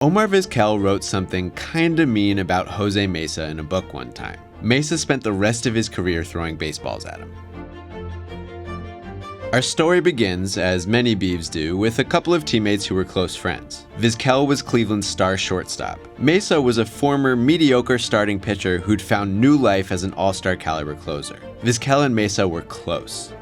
Omar Vizquel wrote something kinda mean about Jose Mesa in a book one time. Mesa spent the rest of his career throwing baseballs at him. Our story begins, as many beeves do, with a couple of teammates who were close friends. Vizquel was Cleveland's star shortstop. Mesa was a former mediocre starting pitcher who'd found new life as an all-star caliber closer. Vizquel and Mesa were close.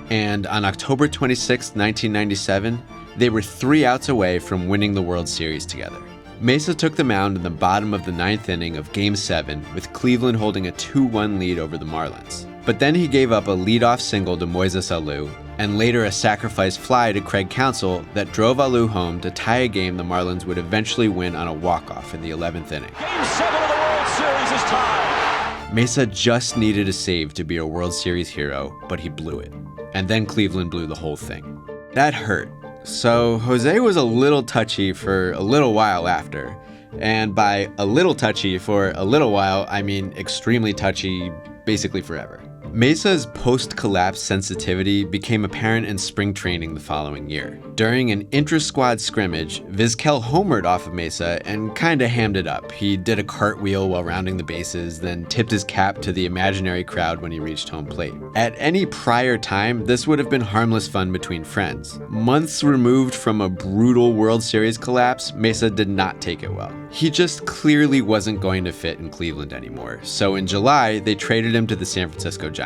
And on October 26, 1997, they were 3 outs away from winning the World Series together. Mesa took the mound in the bottom of the 9th inning of Game 7, with Cleveland holding a 2-1 lead over the Marlins. But then he gave up a leadoff single to Moises Alou, and later a sacrifice fly to Craig Counsell that drove Alou home to tie a game the Marlins would eventually win on a walk-off in the 11th inning. Game 7 of the World Series is tied! Mesa just needed a save to be a World Series hero, but he blew it. And then Cleveland blew the whole thing. That hurt. So Jose was a little touchy for a little while after. And by a little touchy for a little while, I mean extremely touchy, basically forever. Mesa's post-collapse sensitivity became apparent in spring training the following year. During an intra-squad scrimmage, Vizquel homered off of Mesa and kinda hammed it up. He did a cartwheel while rounding the bases, then tipped his cap to the imaginary crowd when he reached home plate. At any prior time, this would have been harmless fun between friends. Months removed from a brutal World Series collapse, Mesa did not take it well. He just clearly wasn't going to fit in Cleveland anymore, so in July, they traded him to the San Francisco Giants.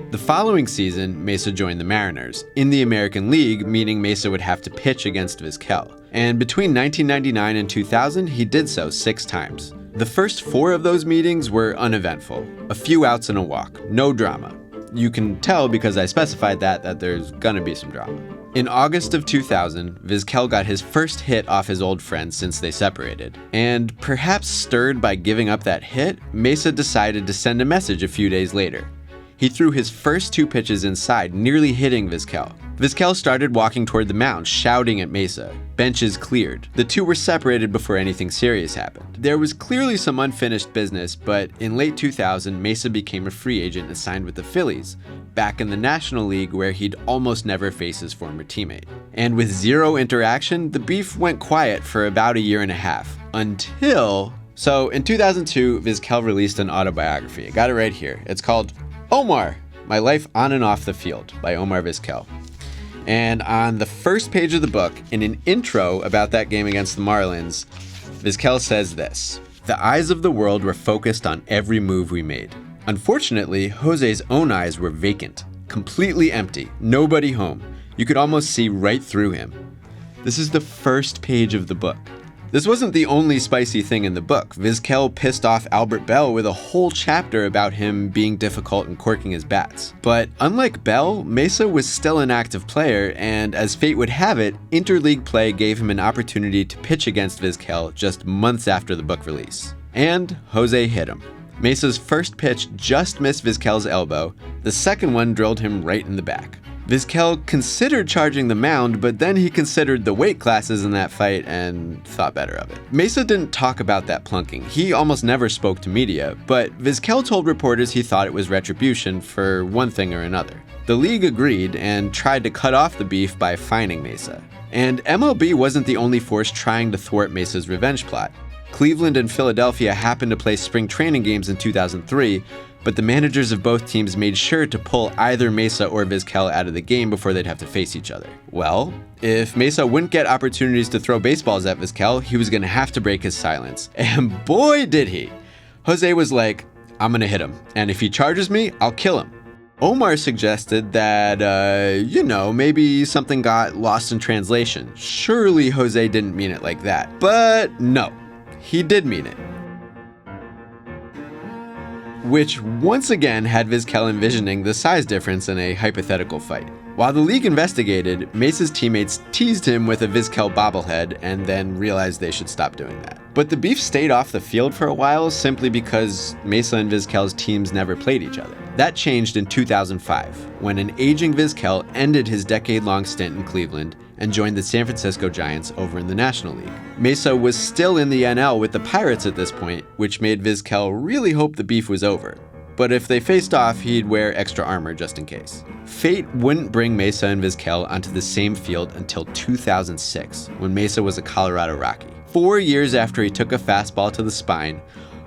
The following season, Mesa joined the Mariners, in the American League, meaning Mesa would have to pitch against Vizquel. And between 1999 and 2000, he did so 6 times. The first 4 of those meetings were uneventful. A few outs and a walk, no drama. You can tell because I specified that there's gonna be some drama. In August of 2000, Vizquel got his first hit off his old friend since they separated. And perhaps stirred by giving up that hit, Mesa decided to send a message a few days later. He threw his first 2 pitches inside, nearly hitting Vizquel. Vizquel started walking toward the mound, shouting at Mesa. Benches cleared. The two were separated before anything serious happened. There was clearly some unfinished business, but in late 2000, Mesa became a free agent and signed with the Phillies, back in the National League where he'd almost never face his former teammate. And with 0 interaction, the beef went quiet for about a year and a half, until... So in 2002, Vizquel released an autobiography. I got it right here. It's called Omar, My Life On and Off the Field by Omar Vizquel. And on the first page of the book, in an intro about that game against the Marlins, Vizquel says this: "The eyes of the world were focused on every move we made. Unfortunately, Jose's own eyes were vacant, completely empty, nobody home. You could almost see right through him." This is the first page of the book. This wasn't the only spicy thing in the book. Vizquel pissed off Albert Bell with a whole chapter about him being difficult and corking his bats. But unlike Bell, Mesa was still an active player, and as fate would have it, interleague play gave him an opportunity to pitch against Vizquel just months after the book release. And Jose hit him. Mesa's first pitch just missed Vizquel's elbow. The second one drilled him right in the back. Vizquel considered charging the mound, but then he considered the weight classes in that fight and thought better of it. Mesa didn't talk about that plunking. He almost never spoke to media, but Vizquel told reporters he thought it was retribution for one thing or another. The league agreed and tried to cut off the beef by fining Mesa. And MLB wasn't the only force trying to thwart Mesa's revenge plot. Cleveland and Philadelphia happened to play spring training games in 2003, but the managers of both teams made sure to pull either Mesa or Vizquel out of the game before they'd have to face each other. Well, if Mesa wouldn't get opportunities to throw baseballs at Vizquel, he was gonna have to break his silence. And boy did he! Jose was like, "I'm gonna hit him, and if he charges me, I'll kill him." Omar suggested that, maybe something got lost in translation. Surely Jose didn't mean it like that. But no, he did mean it. Which once again had Vizquel envisioning the size difference in a hypothetical fight. While the league investigated, Mesa's teammates teased him with a Vizquel bobblehead and then realized they should stop doing that. But the beef stayed off the field for a while simply because Mesa and Vizquel's teams never played each other. That changed in 2005, when an aging Vizquel ended his decade-long stint in Cleveland and joined the San Francisco Giants over in the National League. Mesa was still in the NL with the Pirates at this point, which made Vizquel really hope the beef was over. but if they faced off, he'd wear extra armor just in case. Fate wouldn't bring Mesa and Vizquel onto the same field until 2006, when Mesa was a Colorado Rocky. 4 years after he took a fastball to the spine,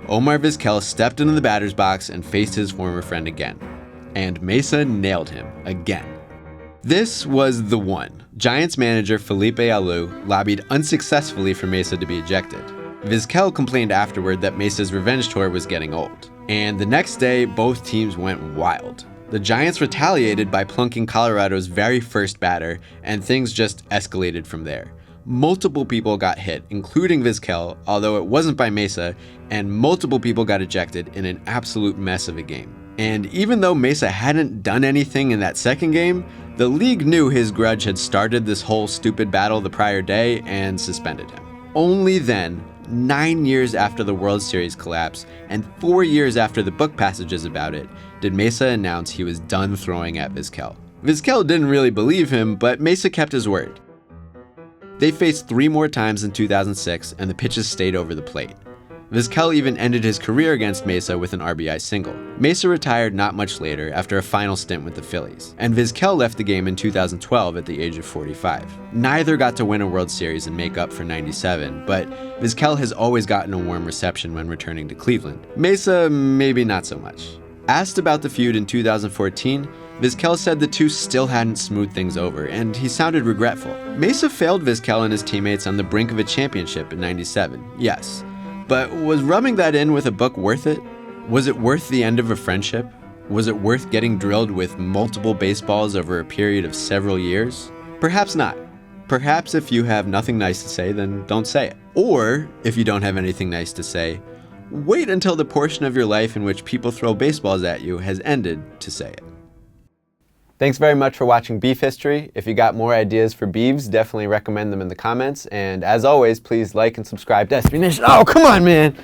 Omar Vizquel stepped into the batter's box and faced his former friend again. And Mesa nailed him again. This was the one. Giants manager Felipe Alou lobbied unsuccessfully for Mesa to be ejected. Vizquel complained afterward that Mesa's revenge tour was getting old. And the next day, both teams went wild. The Giants retaliated by plunking Colorado's very first batter, and things just escalated from there. Multiple people got hit, including Vizquel, although it wasn't by Mesa, and multiple people got ejected in an absolute mess of a game. And even though Mesa hadn't done anything in that second game, the league knew his grudge had started this whole stupid battle the prior day and suspended him. Only then, 9 years after the World Series collapse and 4 years after the book passages about it, did Mesa announce he was done throwing at Vizquel. Vizquel didn't really believe him, but Mesa kept his word. They faced 3 more times in 2006, and the pitches stayed over the plate. Vizquel even ended his career against Mesa with an RBI single. Mesa retired not much later after a final stint with the Phillies, and Vizquel left the game in 2012 at the age of 45. Neither got to win a World Series and make up for '97, but Vizquel has always gotten a warm reception when returning to Cleveland. Mesa, maybe not so much. Asked about the feud in 2014, Vizquel said the two still hadn't smoothed things over, and he sounded regretful. Mesa failed Vizquel and his teammates on the brink of a championship in '97, yes. But was rubbing that in with a book worth it? Was it worth the end of a friendship? Was it worth getting drilled with multiple baseballs over a period of several years? Perhaps not. Perhaps if you have nothing nice to say, then don't say it. Or, if you don't have anything nice to say, wait until the portion of your life in which people throw baseballs at you has ended to say it. Thanks very much for watching Beef History. If you got more ideas for beefs, definitely recommend them in the comments. And as always, please like and subscribe to SB Nation. Oh, come on, man!